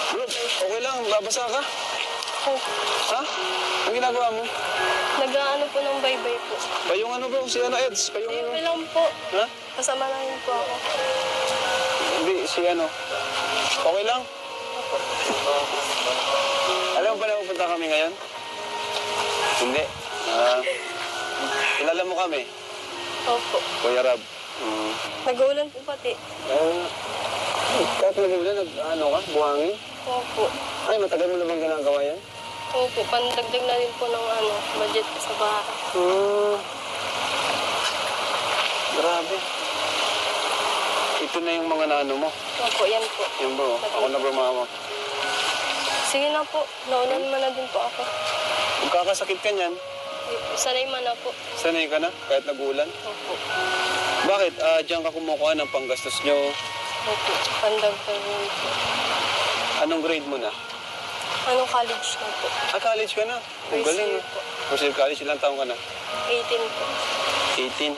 Bro, okay lang, babasa ka? Oh, Ha? Ang ginagawa mo? nag-aano po ng baybay po. Payong ano bro, si ano Eds? Payong ano? Okay lang po. Ha? Kasama na rin po ako. Hindi, si ano? Okay lang? Alam mo ba na pupunta kami ngayon? Hindi. Kilala mo kami? Opo. Kuya Rab. Nag-uulan po pati. Kahit nag-ulan, ano ka? Buhangin? Opo. Ay, matagal mo naman ginagawa yan? Opo, pandagdag na rin po ng budget sa bahay. Grabe. Ito na yung mga naano mo. Opo, yan po. Yan bro, ako na bro mama. Sige na po, naulan man na din po ako. Magkakasakit ka niyan, Sanay man na po. sanay ka na kahit nag-ulan. Opo. Bakit? Diyan ka kumukuha ng panggastos nyo. Opo, pandagdag rin po. Anong grade mo na? Anong college na po? College ka na. Ang First galing. year po. First year college, ilang taong ka na? 18 po. 18.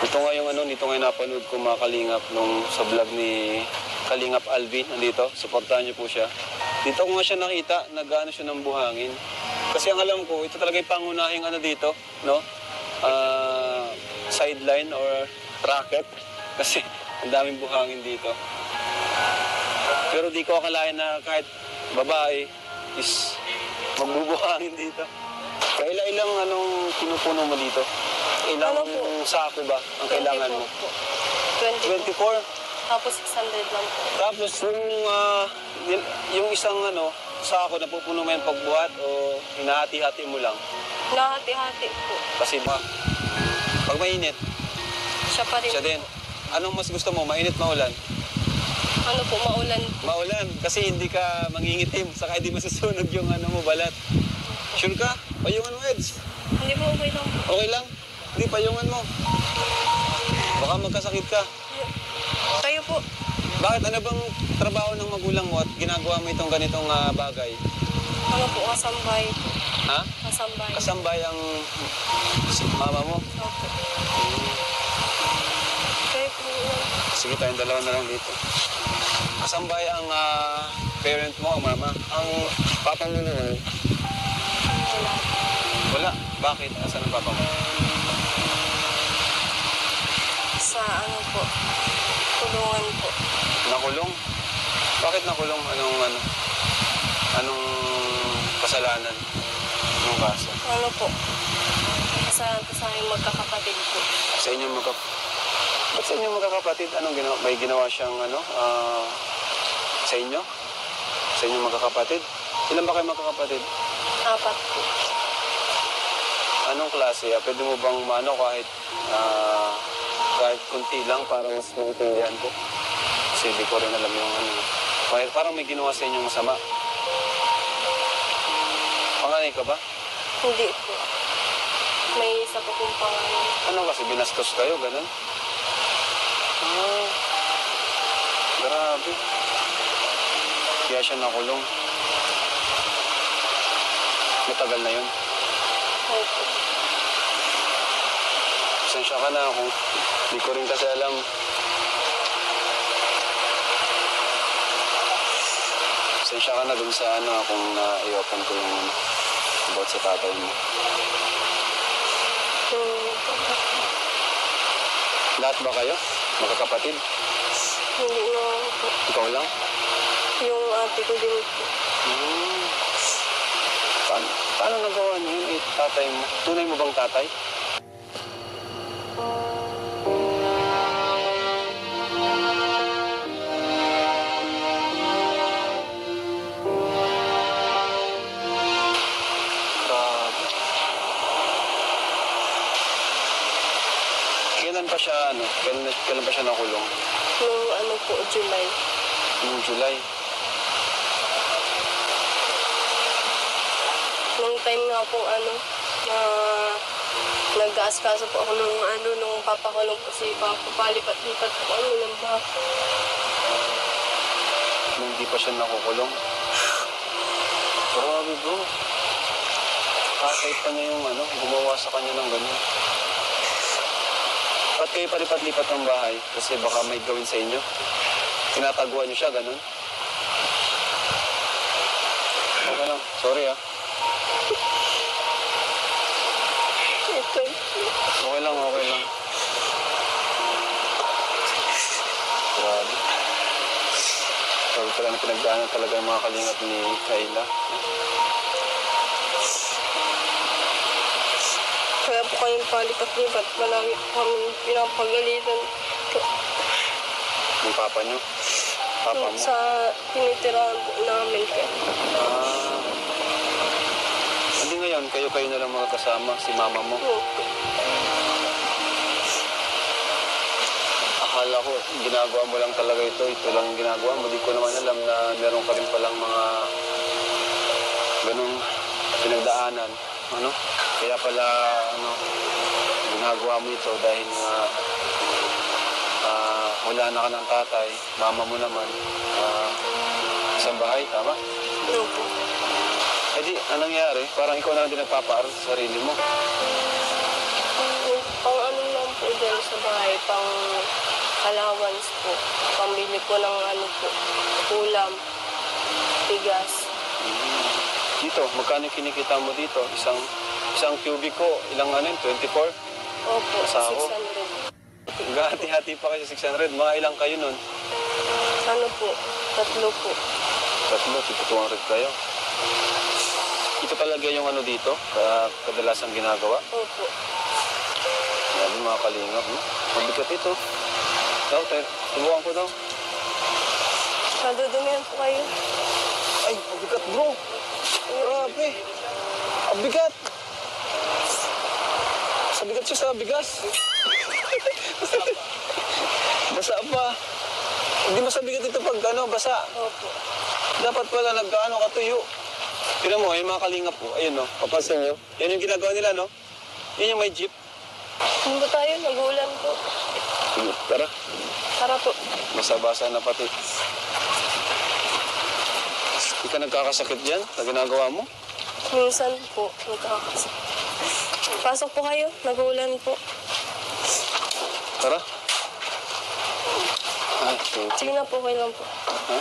Ito nga yung dito nga napanood ko mga Kalingap nung sa vlog ni Kalingap Alvin. Nandito, supportahan niyo po siya. Dito ko nga siya nakita, nag-ano siya ng buhangin. Kasi ang alam ko, ito talaga yung pangunahing dito, no? Sideline or bracket. Kasi ang daming buhangin dito. Pero di ko akalain na kahit babae is magbubuhangin dito. Kaya ilang pinupuno mo dito? Ilang sako ba ang kailangan mo? 24 po. 24? Tapos 600 lang po. Tapos yung isang sako na pupuno mo yung pagbuhat o hinahati-hati mo lang? Nahati-hati po. Kasi pag mainit, Siya pa rin siya din. po. Anong mas gusto mo? Mainit, maulan? Ano po, maulan po. Maulan. Kasi hindi ka mangingitim. Saka hindi masusunog yung balat. Sure ka? Payungan mo, Eds. Hindi po, okay lang po. Okay lang? Hindi, payungan mo. Baka magkasakit ka. Kayo po. Bakit? Ano bang trabaho ng magulang mo at ginagawa mo itong ganitong bagay? Ano po, kasambay po. Ha? Kasambay. Kasambay ang mama mo? Opo. Kayo po. Sige, tayong dalawa na lang dito. Kasambay ang parent mo, ang mama. Ang papa mo naman? Wala. Wala. Bakit? Asan ang papa mo? Sa po, kulungan po. Nakulong? Bakit nakulong? Anong kasalanan? Anong kaso? Ano po, kasalanan ko sa aming magkakapatid po. Sa inyong Ba't sa inyong magkakapatid? Anong ginawa? May ginawa siyang sa inyo? Sa inyong magkakapatid? Ilan ba kayo magkakapatid? 4 po. Anong klase? Pwede mo bang kahit kunti lang para mas maintindihan ko? Kasi hindi ko rin alam yung parang may ginawa sa inyong masama. Panganay ka ba? Hindi po. May isa pa pong pangalan. Ano kasi binastos kayo, ganun? Grabe. Kaya siya nakulong. Matagal na yun. Opo. Pasensya ka na kung hindi ko rin kasi alam. Pasensya ka na dun sa kung i-open ko yung about sa tatay mo. Lahat ba kayo? Magkakapatid? Hindi naman po. Ikaw lang? Yung ate ko din po. Paano nagawa niyo yun? Tatay mo? Tunay mo bang tatay? Grabe. Kailan pa siya, kailan pa siya nakulong? Nung po, July. Noong July. Nung time nga po, nag-aaskaso po ako nung papakulong po si Papa. Palipat-lipat po kami ng baka. Nung di pa siya nakukulong. Grabe bro. Kahit pa niya yung gumawa sa kanya ng gano'n. Ba't kayo palipat-lipat ng bahay? Kasi baka may gawin sa inyo. Tinataguan niyo siya, gano'n? Okay lang. Sorry ah. Ito. Okay lang, okay lang. Grabe. Sabi pala na pinagdaanan talaga yung mga kalingap ni Kayla. Kaya po kayong palipat-lipat. Palagi po kami pinapagalitan. Yung papa nyo. Papa mo. Sa tinitirahan po namin. Ah. Hindi ngayon, kayo na lang magkasama, si mama mo. Opo. Akala ko, ginagawa mo lang talaga ito. Ito lang ang ginagawa mo. Di ko naman alam na meron ka rin palang mga ganong pinagdaanan. Ano? Kaya pala, ano, ginagawa mo ito dahil nga wala na ka ng tatay. Mama mo naman. Isang bahay, tama? Opo. Eh di, anong nangyari? Parang ikaw na lang din nagpapaaral sa sarili mo. Pang ano lang po dyan sa bahay, pang allowance po. Pambili ko ng ano po, ulam, bigas. Dito, magkano yung kinikita mo dito? Isang cubico, ilang ano yun? 24? Opo, Asawa? 600. Gahati-hati pa kayo sa 600. Mga ilang kayo nun? Ano po, 3 po. Tatlo, 200 kayo. Ito talaga yung ano dito, kadalasang ginagawa. Opo. Grabe mga kalingap, no? Mabigat ito. Daw, subukan ko daw. Nadudumihan po kayo. Ay, mabigat bro. Grabe. Ang bigat. Sa bigat siya sa bigas. Basa pa. Hindi masabigat ito pag ano, basa. Opo. Dapat pala nagkaano katuyo. Tignan mo, yung mga kalingap po. Ayun, no? Papansin nyo. Yan yung ginagawa nila, no? Yan yung may jeep. Ano ba tayo? Nag-uulan po. Sige, tara. Tara po. Basa-basa na pati. Hindi ka nagkakasakit dyan na ginagawa mo? Minsan po, nagkakasakit. Pasok po kayo. Nag-uulan po. Tara. Ay, thank you. Sige na po, kayo lang po. Ha?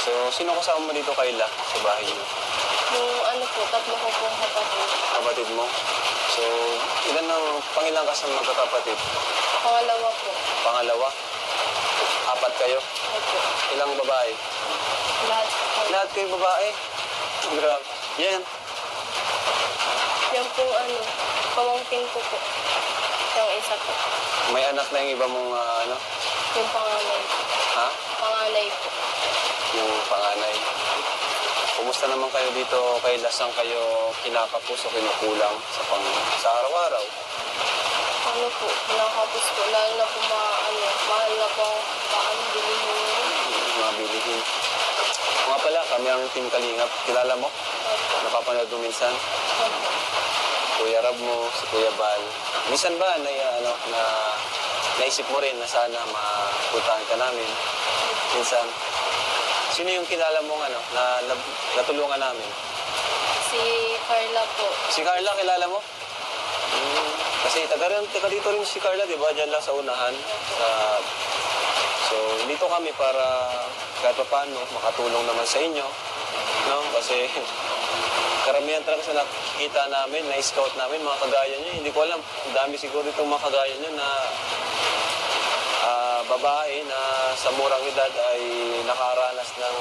So, sino kasama mo dito, Kayla, sa bahay niyo? Yung ano po, 3 ko po kapatid. Kapatid mo? So, pangilang ka sa magkakapatid? Pangalawa po. Pangalawa? 4 kayo? Opo. Ilang babae? Lahat po. Lahat kayo babae? Grabe. Yan. Yan po ano, pamangkin ko po. Yung isa po. May anak na yung iba mong ano? Yung panganay. Ha? Panganay po. Yung panganay. Kumusta naman kayo dito, Kayla? Saan kayo kinakapos o kinukulang sa araw-araw? Ano po, nakapos po. Lalo na po mahal na po ang bilihin. Mga bilihin. Mga pala, kami ang Team Kalingap. Kilala mo? Opo. Napapanood mo minsan? Opo. Kuya Rab mo, si Kuya Bal. Minsan ba naisip mo rin na sana mapuntahan ka namin? Minsan. Sino yung kilala mong na natulungan namin? Si Carla po. Si Carla, kilala mo? Kasi taga dito rin si Carla, di ba? Diyan lang sa unahan. So, dito kami para kahit pa paano makatulong naman sa inyo. No? Kasi karamihan talaga sa nakikita namin, na-scout namin, mga kagaya nyo. Hindi ko alam, dami siguro itong mga kagaya nyo na babae na sa murang edad ay nakaranas ng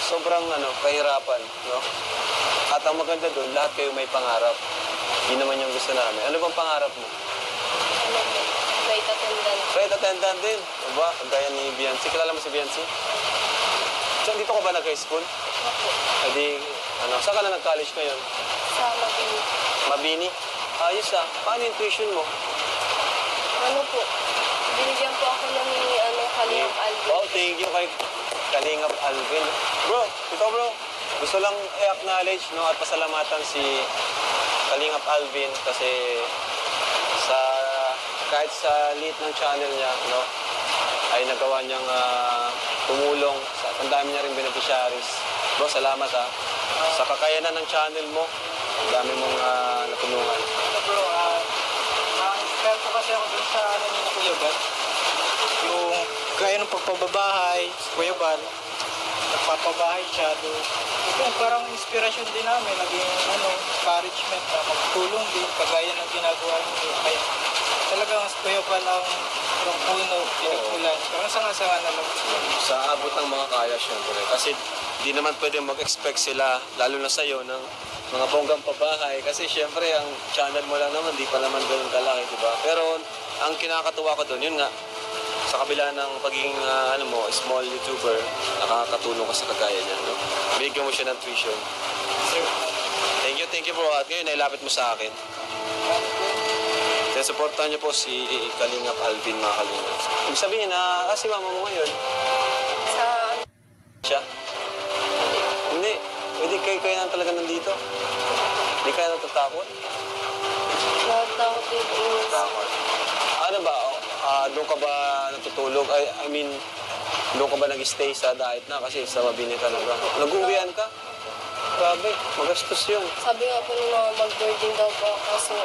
sobrang kahirapan. No? At ang maganda doon, lahat kayo may pangarap. Yun naman yung gusto namin. Ano bang pangarap mo? Ano po, flight attendant. Flight attendant din. Diba? Kagaya ni Biancy. Kilala mo si Biancy? So, dito ka ba nag-high school? Opo. Hindi, saan ka na nag-college ngayon? Sa Mabini. Mabini? Ayos Paano yung tuition mo? Ano po, binigyan po ako ng Kalingap Alvin. Wow, thank you kay Kalingap Alvin. Bro, gusto lang i-acknowledge at pasalamatan si Kalingap Alvin kasi kahit sa liit ng channel niya, ay nagawa niyang tumulong ang dami niya rin beneficiaries. Bro, salamat sa kakayanan ng channel mo Ang dami mong natulungan. Ito bro, na-inspire po kasi ako dun sa ano ni Kuya Bal. Yung gaya ng pagpababahay, si Kuya Bal, nagpapabahay siya doon. Yun, parang inspirasyon din namin, naging encouragement na magtulong din, kagaya ng ginagawa niyo. Kaya talagang si Kuya Bal ang puno, pinagmulan. Parang sanga-sanga na lang sila. Sa abot ng mga kaya, syempre. Kasi di naman pwede mag-expect sila, lalo na sa'yo, ng mga bonggang pabahay. Kasi syempre, ang channel mo lang naman, di pa naman ganun kalaki, di ba? Pero ang kinakatuwa ko doon, yun nga, sa kabila ng pagiging small YouTuber, nakakatulong ka sa kagaya niya. No? Bigyan mo siya ng tuition. Sir, Thank you bro. At ngayon, nailapit mo sa akin. Kaya supportahan niyo po si Kalingap Alvin, mga Kalingap. Ibig sabihin na, si mama mo ngayon, Sa siya? Hindi. Hindi kayo na talaga nandito. Hindi kayo natatakot? natatakot din po. Ano ba? Doon ka ba natutulog? I mean, doon ka ba nag-stay sa diet na? Kasi sa Mabini talaga. Nag-uwian ka? Grabe, magastos yun. Sabi nga po nung mga mag-boarding daw po ako kasi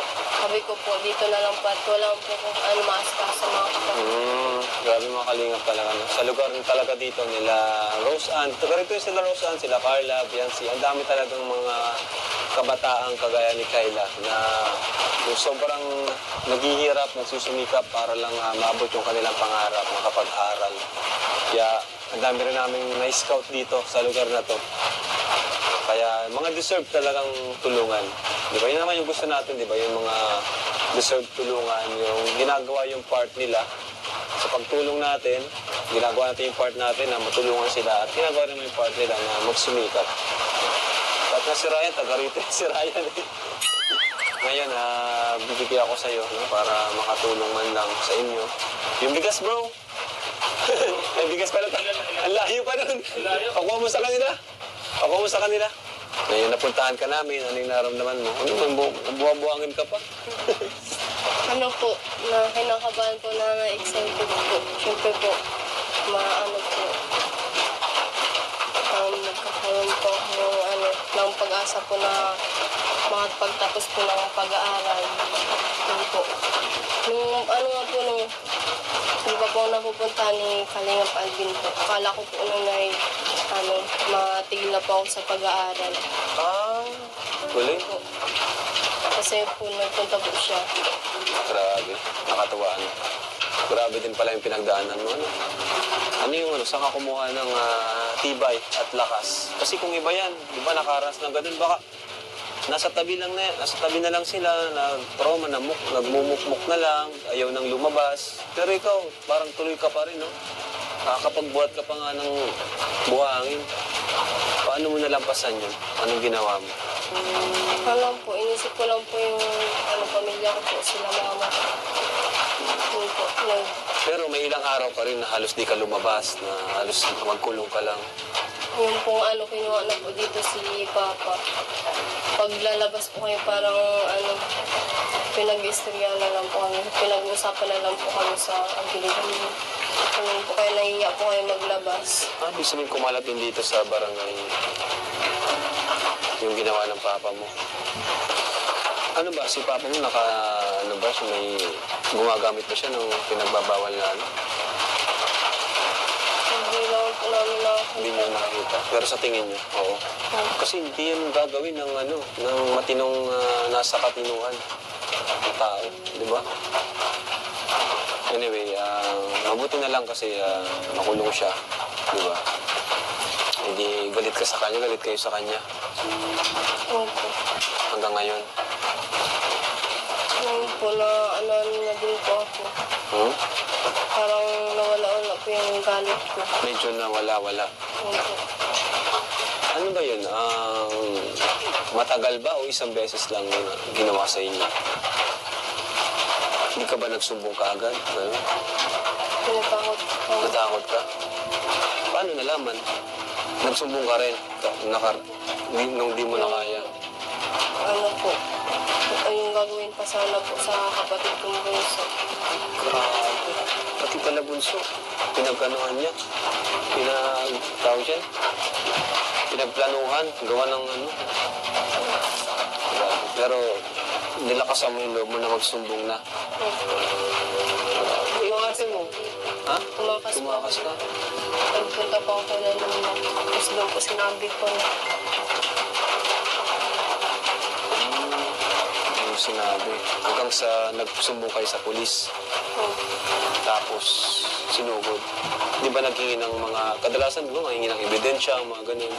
sabi ko po dito na lang po at wala po kung maaska sa mga kapatid. Grabe mga Kalingap talaga. No? Sa lugar din talaga dito nila Rose Ann. Taga rito yung sila Rose Ann, sila Carla, Biancy. Ang dami talagang mga kabataang kagaya ni Kayla na yung sobrang naghihirap, nagsusumikap para lang maabot yung kanilang pangarap, makapag-aral. Kaya ang dami rin namin na-scout dito sa lugar na to. Kaya mga deserve talagang tulungan. Di ba? Yun naman yung gusto natin, di ba? Yung mga deserve tulungan, yung ginagawa yung part nila. Sa pagtulong natin, ginagawa natin yung part natin na matulungan sila at ginagawa naman yung part nila na magsumikap. At na si Ryan, taga rito si Ryan. Ngayon, bibigyan ako sa iyo no, para makatulong man lang sa inyo. Yung bigas, bro. Ay, bigas pala. Ang layo pa nun. Pakuha mo sa kanila. Pakuha mo sa kanila. Ngayon, napuntahan ka namin. Ano yung naramdaman mo? Ano, buha-buhangin ka pa? Ano po, na kinakabahan po na na-excited po. Siyempre po, magkakaroon po ng pag-asa po na makapagtapos po ng pag-aaral. Yun po. Nung hindi pa po napupunta ni Kalingap Alvin po. Akala ko po nung matigil na po ako sa pag-aaral. Galing. Po. Kasi po nagpunta po siya. Grabe. Nakatuwaan. Grabe din pala yung pinagdaanan mo. Saan ka kumuha ng tibay at lakas? Kasi kung iba yan, di ba nakaranas ng ganun, baka nasa tabi na lang sila, na trauma, nagmumukmuk na lang, ayaw nang lumabas. Pero ikaw, parang tuloy ka pa rin, no? Nakakapagbuhat ka pa nga ng buhangin. Paano mo nalampasan yun? Anong ginawa mo? Inisip ko lang po yung pamilya ko po, sila mama. Yun po, Pero may ilang araw ka rin na halos di ka lumabas, na halos magkulong ka lang. yung pong kinuha na po dito si Papa. Pag lalabas po kayo, parang pinag-istorya na lang po kami. Pinag-usapan na lang po kami sa gilid-gilid. Kung po kayo nahiya po kayo maglabas. Ibig sabihin kumalat din dito sa barangay yung ginawa ng papa mo. Ano ba, si papa mo may gumagamit ba siya ng pinagbabawal na Hindi lang po namin Hindi niyo nakakita. Pero sa tingin niyo, oo. Kasi hindi yan gagawin ng ng matinong nasa katinuan ng tao, di ba? Anyway, mabuti na lang kasi nakulong siya, di ba? Hindi galit ka sa kanya, galit kayo sa kanya. Opo. Hanggang ngayon. Ngayon po na din po ako. Parang nawala-wala po yung galit ko. Medyo nawala-wala. Opo. Ano ba yun? Matagal ba o isang beses lang ginawa sa inyo? Hindi ka ba nagsumbong kaagad? Tinatakot po. Natakot ka? Paano nalaman? Nagsumbong ka rin nung di mo na kaya. Yung gagawin pa sana po sa kapatid kong bunso. Grabe. Pati pala bunso. Pinagkanohan niya. Tawag siya? pinagplanuhan, gawa ng ano. Grabe. Pero nilakasan mo yung loob mo na magsumbong na. Yung ate mo, ha? Tumakas po. Tumakas ka? Nagpunta po ako kay Lolo. Tapos doon po sinabi ko na Yung sinabi. Hanggang sa nagsumbong kayo sa pulis. Tapos sinugod. Di ba naghingi ng mga, kadalasan di ba mahingi ng ebidensya, mga ganun.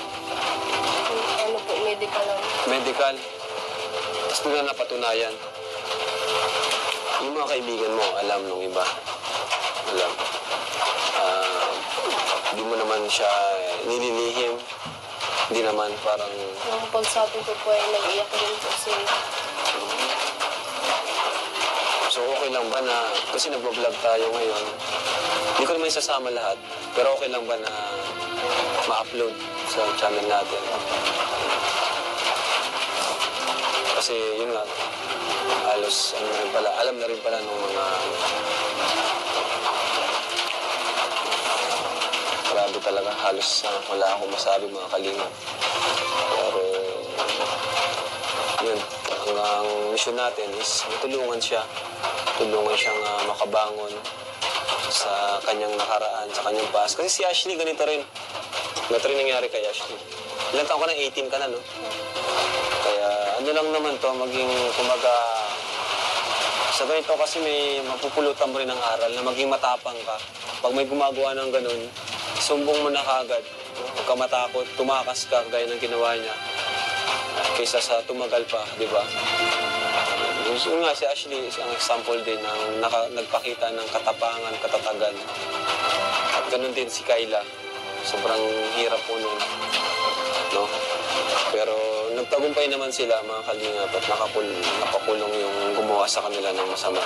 ano po, medical lang. Medical. Tapos doon na napatunayan. Yung mga kaibigan mo, alam nung iba. Alam. Di mo naman siya nililihim. Hindi naman parang... Nung pagsabi ko po ay nag-iyak din po sila. So okay lang ba na, kasi nagbablog tayo ngayon, hindi ko naman isasama lahat, pero okay lang ba na ma-upload sa channel natin? Kasi yun nga, halos ano na rin pala, alam na rin pala ng mga grabe talaga, halos wala akong masabi mga kalinga. Pero yun, ang mission natin is matulungan siya. Tulungan siyang makabangon sa kanyang nakaraan, sa kanyang past. Kasi si Ashley, ganito rin. Ganito rin nangyari kay Ashley. Ilang taon ka na? 18 ka na, no? Kaya ano lang naman to, maging, kumaga, sa ganito kasi may mapupulutan mo rin ng aral na maging matapang ka. Pag may gumagawa ng ganun, sumbong mo na kagad. No? Huwag ka matakot, tumakas ka gaya ng ginawa niya. Kaysa sa tumagal pa, di ba? Yung nga si Ashley is ang example din ng nagpakita ng katapangan, katatagan. At ganun din si Kayla. Sobrang hirap po nun. No? Pero nagtagumpay naman sila mga kalingap at nakakulong yung gumawa sa kanila ng masama.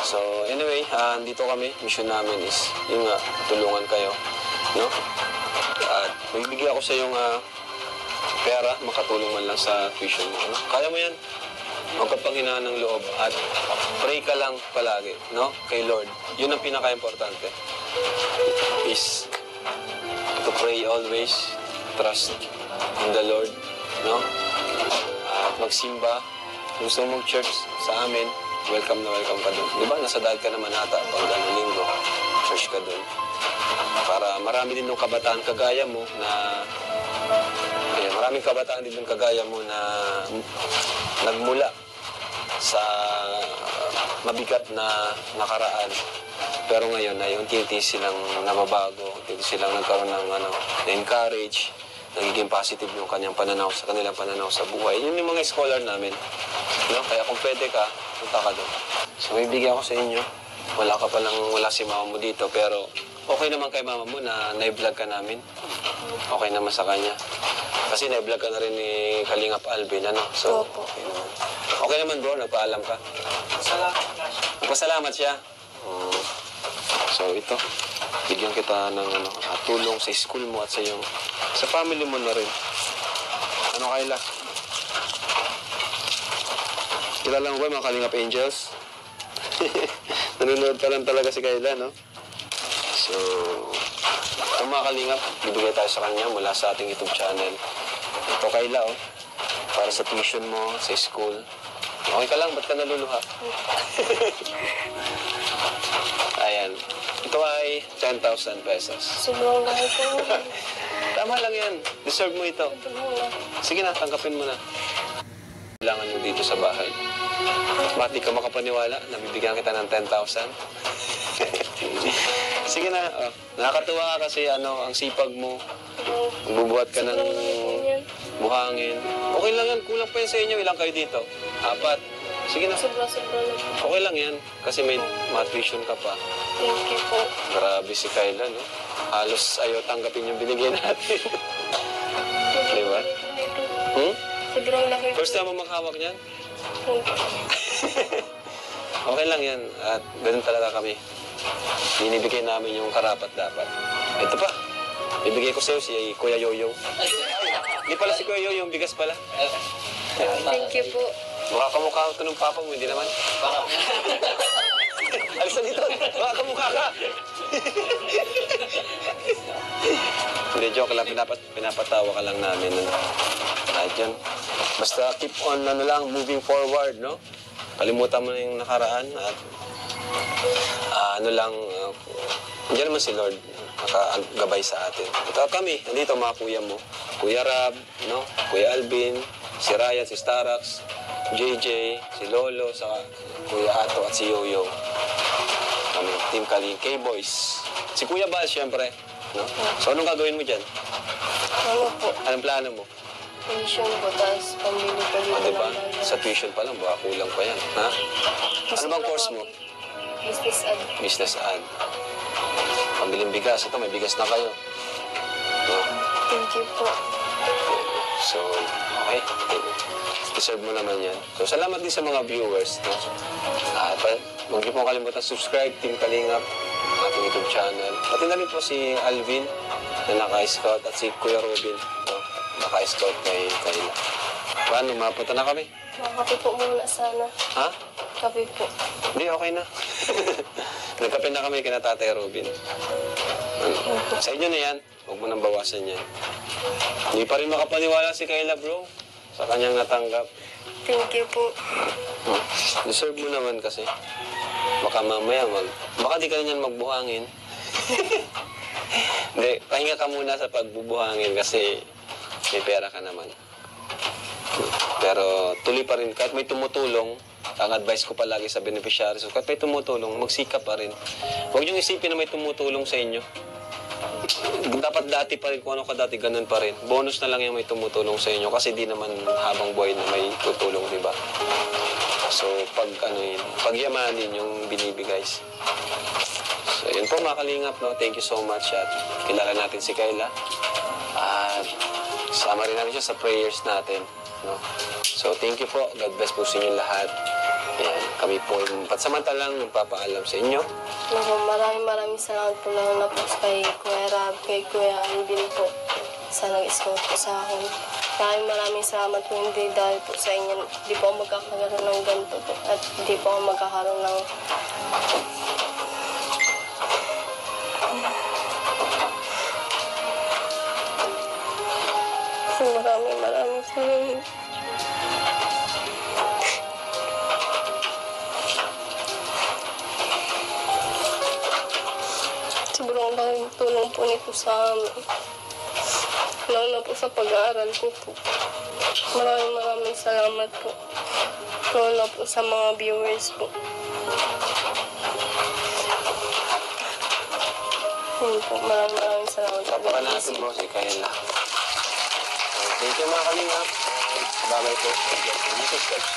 So anyway, dito kami. Mission namin is yung nga, tulungan kayo. No? At magbibigay ako sa yung pera, makatulong man lang sa tuition mo. No? Kaya mo yan. Magkapanghinaan ng loob at pray ka lang palagi, no? Kay Lord. Yun ang pinaka-importante. Is to pray always, trust in the Lord, no? At magsimba. Kung gusto mo mag-church sa amin, welcome na welcome ka doon. Di ba? Nasa dahil ka naman ata pag linggo, church ka doon. Para marami din ng kabataan kagaya mo na maraming kabataan din ng kagaya mo na nagmula sa mabigat na nakaraan. Pero ngayon ay unti-unti silang nababago, unti silang nagkaroon ng na-encourage, nagiging positive yung kanyang pananaw sa kanilang pananaw sa buhay. Yun yung mga scholar namin. No? Kaya kung pwede ka, punta ka doon. So may bigyan ko sa inyo. Wala si mama mo dito, pero okay naman kay mama mo na na-vlog ka namin. Okay naman sa kanya. Kasi na-vlog ka na rin ni Kalingap Alvin, ano? So, okay naman. Okay naman bro, nagpaalam ka. Nagpasalamat siya. So ito, bigyan kita ng tulong sa school mo at sa family mo na rin. Ano Kayla? Kilala mo ba mga Kalingap Angels? Nanonood pa lang talaga si Kayla, no? So, ang mga Kalingap, bibigay tayo sa kanya mula sa ating YouTube channel. Ito Kayla, oh. Para sa tuition mo, sa school. Okay ka lang, ba't ka naluluha? Ayan. Ito ay 10,000 pesos. Sobrang laki po. Tama lang yan. Deserve mo ito. Sige na, tanggapin mo na. Kailangan mo dito sa bahay. Ba't di ka makapaniwala? Nabibigyan kita ng 10,000. Sige na. Oh. Nakakatuwa ka kasi ang sipag mo. Bubuhat ka ng buhangin. Okay lang yan. Kulang pa yan sa inyo. Ilang kayo dito? 4. Sige na. Sobra lang. Okay lang yan. Kasi may tuition ka pa. Thank you po. Grabe si Kayla, no? Halos ayaw tanggapin yung binigay natin. Di ba? Sobrang laki po. First time mo maghawak niyan? Okay lang yan. At ganun talaga kami. Binibigay namin yung karapat dapat. Ito pa. Bibigay ko sa'yo si Kuya Yoyo. Hindi pala si Kuya Yoyo, yung bigas pala. Thank you po. Mukha kamukha ito ng papa mo, hindi naman. Alis na dito. Mukha kamukha ka. Hindi, joke lang. Pinapatawa ka lang namin. Ano? Kahit yan. Basta keep on, moving forward, no? Kalimutan mo na yung nakaraan at nandiyan naman si Lord nakagabay sa atin. At kami, nandito mga kuya mo. Kuya Rab, no? Kuya Alvin, si Ryan, si Starax, JJ, si Lolo, saka Kuya Ato at si Yoyo. Kami, Team Kaling, K-Boys. Si Kuya Bal, syempre. No? So, anong gagawin mo dyan? Ano po? Anong plano mo? Tuition po, tapos pambili po dito Diba? ng bayan. Sa tuition pa lang, baka kulang pa yan. Ha? Ano bang course mo? Business ad. Business ad. Pambiling bigas. Ito, may bigas na kayo. No? Thank you po. So, okay. Deserve mo naman yan. So, salamat din sa mga viewers. No? At huwag niyo pong kalimutan subscribe, Team Kalingap, ating YouTube channel. Pati na rin po si Alvin na naka-scout at si Kuya Robin. No? Naka-scout kay Kayla. Paano? Mapunta na kami? Makakape po muna sana. Ha? Kape po. Hindi, okay na. Nagkape na kami kina Tatay Robin. Sa inyo na yan. Huwag mo nang bawasan yan. Hindi pa rin makapaniwala si Kayla, bro. Sa kanyang natanggap. Thank you po. Deserve mo naman kasi. Baka mamaya baka di ka rin yan magbuhangin. Hindi, pahinga ka muna sa pagbubuhangin kasi may pera ka naman. Pero tuloy pa rin. Kahit may tumutulong, ang advice ko palagi sa beneficiaries, kahit may tumutulong, magsikap pa rin. Huwag niyong isipin na may tumutulong sa inyo. Dapat dati pa rin, kung ano ka dati, ganun pa rin. Bonus na lang yung may tumutulong sa inyo kasi di naman habang buhay na may tutulong, di ba? So, pagyamanin yung binibigay. So, yun po mga kalingap, no? Thank you so much at kilala natin si Kayla. At sama rin natin siya sa prayers natin, no? So, thank you po. God bless po sa inyo lahat. Yan, kami po yung patsamantalang magpapaalam sa inyo. Naku, maraming salamat po lalo na po kay Kuya Rab, kay Kuya Alvin po sa nag-scout po sa akin. Maraming salamat po, hindi dahil po sa inyo. Hindi po ako magkakaroon ng ganito po at hindi po ako magkakaroon ng maraming salamat. Sobrang laking tulong po nito sa amin. Lalo na po sa pag-aaral ko po. Maraming salamat po. Lalo na po sa mga viewers po. Yun po, maraming salamat po. Baka natin po si Kayla. Thank you mga kalingap. Babay po. Subscribe.